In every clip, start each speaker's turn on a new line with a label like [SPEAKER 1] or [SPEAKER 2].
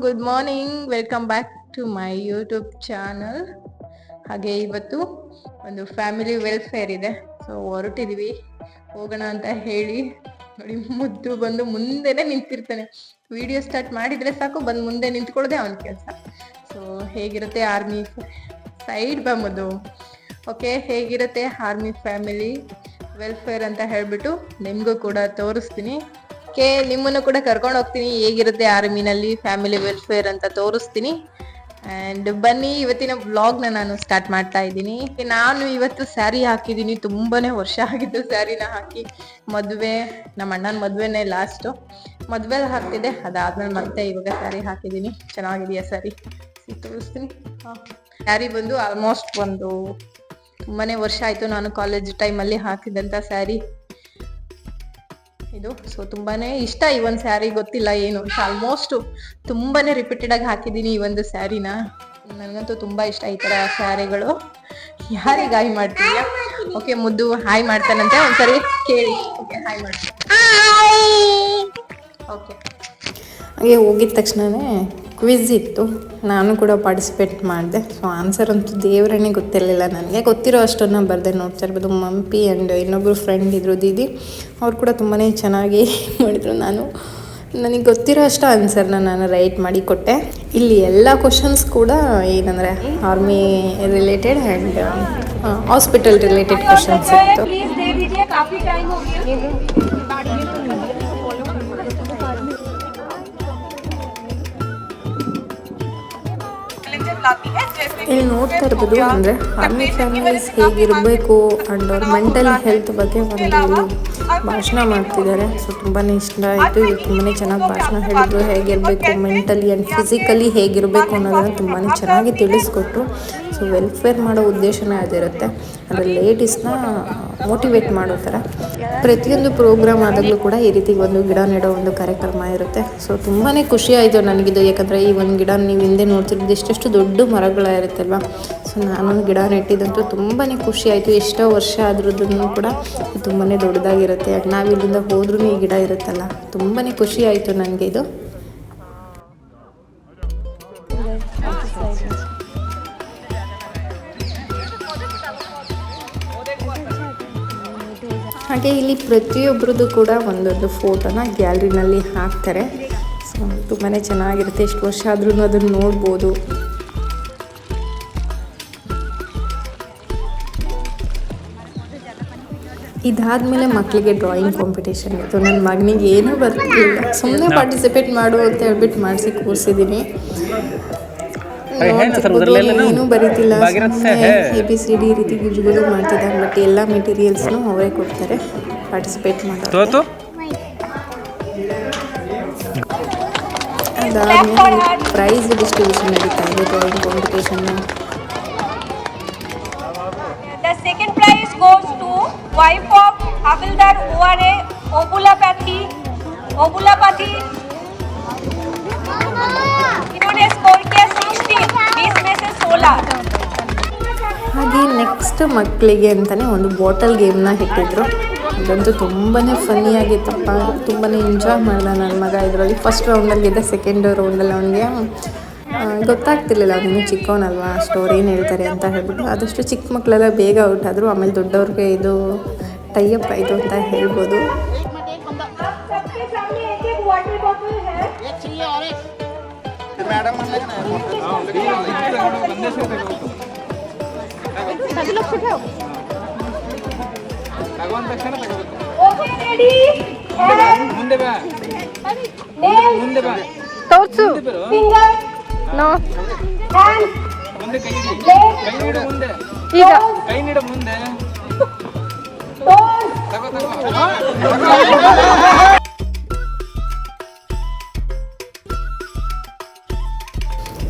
[SPEAKER 1] Good morning, welcome back to my YouTube channel. ಹಾಗೆ ಇವತ್ತು ಒಂದು ಫ್ಯಾಮಿಲಿ ವೆಲ್ಫೇರ್ ಇದೆ, ಸೊ ಹೊರಟಿದೀವಿ, ಹೋಗೋಣ ಅಂತ ಹೇಳಿ. ನೋಡಿ, ಮುದ್ದು ಬಂದು ಮುಂದೆನೆ ನಿಂತಿರ್ತಾನೆ. ವಿಡಿಯೋ ಸ್ಟಾರ್ಟ್ ಮಾಡಿದ್ರೆ ಸಾಕು, ಬಂದು ಮುಂದೆ ನಿಂತ್ಕೊಳ್ಳೋದೆ ಅವನ ಕೆಲಸ. ಸೊ ಹೇಗಿರುತ್ತೆ ಆರ್ಮಿ ಸೈಡ್ ಬಂಬೋದು. ಓಕೆ, ಹೇಗಿರುತ್ತೆ ಆರ್ಮಿ ಫ್ಯಾಮಿಲಿ ವೆಲ್ಫೇರ್ ಅಂತ ಹೇಳ್ಬಿಟ್ಟು ನಿಮಗೂ ಕೂಡ ತೋರಿಸ್ತೀನಿ. ನಿಮ್ಮನ್ನು ಕೂಡ ಕರ್ಕೊಂಡು ಹೋಗ್ತೀನಿ, ಹೇಗಿರುತ್ತೆ ಆರ್ಮಿನಲ್ಲಿ ಫ್ಯಾಮಿಲಿ ವೆಲ್ಫೇರ್ ಅಂತ ತೋರಿಸ್ತೀನಿ. ಆ್ಯಂಡ್ ಬನ್ನಿ, ಇವತ್ತಿನ ವ್ಲಾಗ್ನ ನಾನು ಸ್ಟಾರ್ಟ್ ಮಾಡ್ತಾ ಇದ್ದೀನಿ. ನಾನು ಇವತ್ತು ಸ್ಯಾರಿ ಹಾಕಿದ್ದೀನಿ, ತುಂಬಾನೇ ವರ್ಷ ಆಗಿದ್ದು ಸ್ಯಾರಿನ ಹಾಕಿ. ಮದುವೆ, ನಮ್ಮ ಅಣ್ಣನ ಮದುವೆನೇ ಲಾಸ್ಟು, ಮದುವೆಲಿ ಹಾಕ್ತಿದ್ದೆ, ಅದಾದ್ಮೇಲೆ ಮತ್ತೆ ಇವಾಗ ಸ್ಯಾರಿ ಹಾಕಿದ್ದೀನಿ. ಚೆನ್ನಾಗಿದೆಯಾ ಸ್ಯಾರಿ? ತೋರಿಸ್ತೀನಿ. ಸ್ಯಾರಿ ಬಂದು ಆಲ್ಮೋಸ್ಟ್ ಒಂದು ತುಂಬಾನೇ ವರ್ಷ ಆಯ್ತು, ನಾನು ಕಾಲೇಜ್ ಟೈಮಲ್ಲಿ ಹಾಕಿದಂಥ ಸ್ಯಾರಿ ಇದು. ಸೊ ತುಂಬಾನೇ ಇಷ್ಟ ಈ ಒಂದು ಸ್ಯಾರಿ, ಗೊತ್ತಿಲ್ಲ ಏನು ಅಂತ. ಆಲ್ಮೋಸ್ಟ್ ತುಂಬಾನೇ ರಿಪೀಟೆಡ್ ಆಗಿ ಹಾಕಿದ್ದೀನಿ ಈ ಒಂದು ಸ್ಯಾರಿನ. ನನಗಂತೂ ತುಂಬಾ ಇಷ್ಟ ಈ ತರ ಸ್ಯಾರಿಗಳು. ಯಾರಿಗೆ ಹಾಯ್ ಮಾಡ್ತೀಯ? ಓಕೆ, ಮುದ್ದು ಹಾಯ್ ಮಾಡ್ತಾನಂತೆ, ಒಂದ್ಸರಿ ಕೇಳಿ. ಓಕೆ, ಹಾಯ್ ಮಾಡ್ತೀನಿ. ಓಕೆ,
[SPEAKER 2] ಹಾಗೆ ಹೋಗಿದ ತಕ್ಷಣವೇ ಕ್ವಿಝ್ ಇತ್ತು, ನಾನು ಕೂಡ ಪಾರ್ಟಿಸಿಪೇಟ್ ಮಾಡಿದೆ. ಸೊ ಆನ್ಸರ್ ಅಂತೂ ದೇವರೇ ಗೊತ್ತಿರಲಿಲ್ಲ ನನಗೆ. ಗೊತ್ತಿರೋ ಅಷ್ಟನ್ನು ಬರೆದೆ, ನೋಡ್ತಾ ಇರ್ಬೋದು. ಮಂಪಿ ಆ್ಯಂಡ್ ಇನ್ನೊಬ್ಬರು ಫ್ರೆಂಡ್ ಇದ್ರು, ದೀದಿ, ಅವ್ರು ಕೂಡ ತುಂಬಾ ಚೆನ್ನಾಗಿ ಮಾಡಿದರು. ನನಗೆ ಗೊತ್ತಿರೋ ಅಷ್ಟು ಆನ್ಸರ್ನ ನಾನು ರೈಟ್ ಮಾಡಿ ಕೊಟ್ಟೆ. ಇಲ್ಲಿ ಎಲ್ಲ ಕ್ವಶನ್ಸ್ ಕೂಡ ಏನಂದರೆ army related and hospital related questions ಇತ್ತು. ಇಲ್ಲಿ ನೋಡ್ತಾ ಇರ್ಬೋದು, ಅಂದರೆ ಆರ್ಮಿ ಫ್ಯಾಮಿಲೀಸ್ ಹೇಗಿರಬೇಕು ಆ್ಯಂಡ್ ಅವ್ರ ಮೆಂಟಲ್ ಹೆಲ್ತ್ ಬಗ್ಗೆ ಒಂದು ಇಲ್ಲಿ ಭಾಷಣ ಮಾಡ್ತಿದ್ದಾರೆ. ಸೊ ತುಂಬಾ ಇಷ್ಟ ಆಯಿತು. ಇವ್ರು ತುಂಬಾ ಚೆನ್ನಾಗಿ ಭಾಷಣ ಹೇಳಿದ್ರು, ಹೇಗಿರಬೇಕು ಮೆಂಟಲಿ ಆ್ಯಂಡ್ ಫಿಸಿಕಲಿ ಹೇಗಿರಬೇಕು ಅನ್ನೋದನ್ನು ತುಂಬಾ ಚೆನ್ನಾಗಿ ತಿಳಿಸ್ಕೊಟ್ರು. ಸೊ ವೆಲ್ಫೇರ್ ಮಾಡೋ ಉದ್ದೇಶನೇ ಅದಿರುತ್ತೆ, ಅಂದರೆ ಲೇಡೀಸ್ನ ಮೋಟಿವೇಟ್ ಮಾಡೋ ಥರ. ಪ್ರತಿಯೊಂದು ಪ್ರೋಗ್ರಾಮ್ ಆದಾಗಲೂ ಕೂಡ ಈ ರೀತಿ ಒಂದು ಗಿಡ ನೆಡೋ ಒಂದು ಕಾರ್ಯಕ್ರಮ ಇರುತ್ತೆ. ಸೊ ತುಂಬಾ ಖುಷಿ ಆಯಿತು ನನಗಿದು, ಯಾಕಂದರೆ ಈ ಒಂದು ಗಿಡ ನೀವು ಹಿಂದೆ ನೋಡ್ತಿರೋದು ಎಷ್ಟೆಷ್ಟು ದೊಡ್ಡ ಮರಗಳಿರುತ್ತಲ್ವ. ಸೊ ನಾನೊಂದು ಗಿಡ ನೆಟ್ಟಿದ್ದಂತೂ ತುಂಬಾ ಖುಷಿ ಆಯಿತು. ಎಷ್ಟೋ ವರ್ಷ ಆದ್ರೂ ಕೂಡ ತುಂಬಾ ದೊಡ್ಡದಾಗಿರುತ್ತೆ. ನಾವು ಇಲ್ಲಿಂದ ಹೋದ್ರೂ ಈ ಗಿಡ ಇರುತ್ತಲ್ಲ, ತುಂಬಾ ಖುಷಿ ಆಯಿತು ನನಗೆ ಇದು. ಹಾಗೆ ಇಲ್ಲಿ ಪ್ರತಿಯೊಬ್ಬರದ್ದು ಕೂಡ ಒಂದೊಂದು ಫೋಟೋನ ಗ್ಯಾಲರಿನಲ್ಲಿ ಹಾಕ್ತಾರೆ. ಸೊ ತುಂಬಾ ಚೆನ್ನಾಗಿರುತ್ತೆ, ಎಷ್ಟು ವರ್ಷ ಆದ್ರೂ ಅದನ್ನು ನೋಡ್ಬೋದು. ಇದಾದಮೇಲೆ ಮಕ್ಕಳಿಗೆ ಡ್ರಾಯಿಂಗ್ ಕಾಂಪಿಟೇಷನ್ ಇತ್ತು. ನನ್ನ ಮಗನಿಗೆ ಏನೂ ಬರ್ತಿಲ್ಲ, ಸುಮ್ಮನೆ ಪಾರ್ಟಿಸಿಪೇಟ್ ಮಾಡು ಅಂತ ಹೇಳ್ಬಿಟ್ಟು ಮಾಡಿಸಿ ಕೂರಿಸಿದ್ದೀನಿ. ಏನೂ ಬರೀತಿಲ್ಲ, ABCD ರೀತಿ ಗುಜುಗುಜು ಮಾಡ್ತಿದ್ದಾರೆ. ಬಟ್ ಎಲ್ಲ ಮೆಟೀರಿಯಲ್ಸ್ನು ಅವರೇ ಕೊಡ್ತಾರೆ ಪಾರ್ಟಿಸಿಪೇಟ್ ಮಾಡೋದು. ಅದಾದಮೇಲೆ ಪ್ರೈಸ್ ಡಿಸ್ಟ್ರಿಬ್ಯೂಷನ್ ನಡೀತಾ ಇದೆ drawing competition.
[SPEAKER 3] The second prize goes to wife of Havildar ORA Obulapati. इन्होंने स्कोर किया 16, 20 में से 16.
[SPEAKER 2] ಹಾಗೆ ನೆಕ್ಸ್ಟ್ ಮಕ್ಕಳಿಗೆ ಅಂತಲೇ ಒಂದು ಬಾಟಲ್ ಗೇಮ್ನ ಇಟ್ಟಿದ್ರು. ಇದಂತೂ ತುಂಬಾ ಫನ್ನಿಯಾಗಿತ್ತಪ್ಪ, ತುಂಬಾ ಎಂಜಾಯ್ ಮಾಡ್ದೆ ನನ್ನ ಮಗ ಇದರಲ್ಲಿ. ಫಸ್ಟ್ ರೌಂಡಲ್ಲಿದ್ದೆ, ಸೆಕೆಂಡ್ ರೌಂಡಲ್ಲಿ ಅವನಿಗೆ ಗೊತ್ತಾಗ್ತಿರ್ಲಿಲ್ಲ, ಅವನಿಗೆ ಚಿಕ್ಕವನಲ್ವಾ, ಸ್ಟೋರಿ ಏನು ಹೇಳ್ತಾರೆ ಅಂತ ಹೇಳ್ಬಿಟ್ಟು. ಆದಷ್ಟು ಚಿಕ್ಕ ಮಕ್ಕಳೆಲ್ಲ ಬೇಗ ಔಟ್ ಆದರು. ಆಮೇಲೆ ದೊಡ್ಡವ್ರಿಗೆ ಇದು ಟೈಅಪ್ ಆಯಿತು ಅಂತ ಹೇಳ್ಬೋದು.
[SPEAKER 1] ತೋರ್ಸು. ಈಗ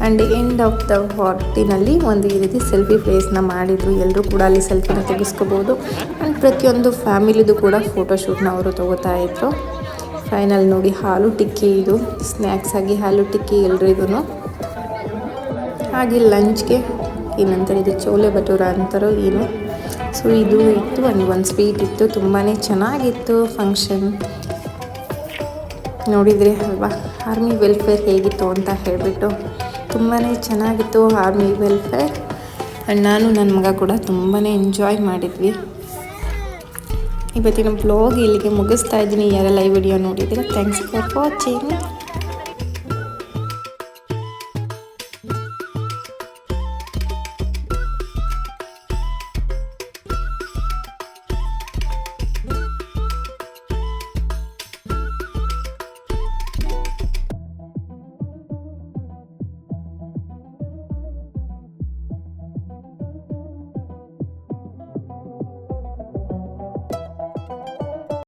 [SPEAKER 2] ಆ್ಯಂಡ್ ಎಂಡ್ ಆಫ್ ದ ಪಾರ್ಟಿನಲ್ಲಿ ಒಂದು ಈ ರೀತಿ ಸೆಲ್ಫಿ ಪ್ಲೇಸ್ನ ಮಾಡಿದರು. ಎಲ್ಲರೂ ಕೂಡ ಅಲ್ಲಿ ಸೆಲ್ಫಿನ ತೆಗೆಸ್ಕೋಬೋದು. ಆ್ಯಂಡ್ ಪ್ರತಿಯೊಂದು ಫ್ಯಾಮಿಲಿದು ಕೂಡ ಫೋಟೋಶೂಟ್ನ ಅವರು ತೊಗೋತಾ ಇದ್ರು. ಫೈನಲ್ ನೋಡಿ, ಹಾಲು ಟಿಕ್ಕಿ, ಇದು ಸ್ನ್ಯಾಕ್ಸ್ ಆಗಿ ಹಾಲು ಟಿಕ್ಕಿ ಎಲ್ರಿಗೂ. ಹಾಗೆ ಲಂಚ್ಗೆ ಏನಂತಾರೆ, ಇದು ಚೋಲೆ ಭಟೂರ ಅಂತಾರೋ ಏನು. ಸೊ ಇದು ಇತ್ತು, ಆ್ಯಂಡ್ ಒಂದು ಸ್ವೀಟ್ ಇತ್ತು. ತುಂಬಾ ಚೆನ್ನಾಗಿತ್ತು ಫಂಕ್ಷನ್. ನೋಡಿದ್ರಿ ಅಲ್ವಾ ಆರ್ಮಿ ವೆಲ್ಫೇರ್ ಹೇಗಿತ್ತು ಅಂತ ಹೇಳಿಬಿಟ್ಟು ತುಂಬಾ ಚೆನ್ನಾಗಿತ್ತು ಆರ್ಮಿ ವೆಲ್ಫೇರ್. ಆ್ಯಂಡ್ ನಾನು ನನ್ನ ಮಗ ಕೂಡ ತುಂಬಾ ಎಂಜಾಯ್ ಮಾಡಿದ್ವಿ. ಇವತ್ತಿನ ಬ್ಲಾಗ್ ಇಲ್ಲಿಗೆ ಮುಗಿಸ್ತಾ ಇದ್ದೀನಿ. ಯಾರೆಲ್ಲ ಈ ವಿಡಿಯೋ ನೋಡಿದರೆ ಥ್ಯಾಂಕ್ಸ್ ಫಾರ್ ವಾಚಿಂಗ್.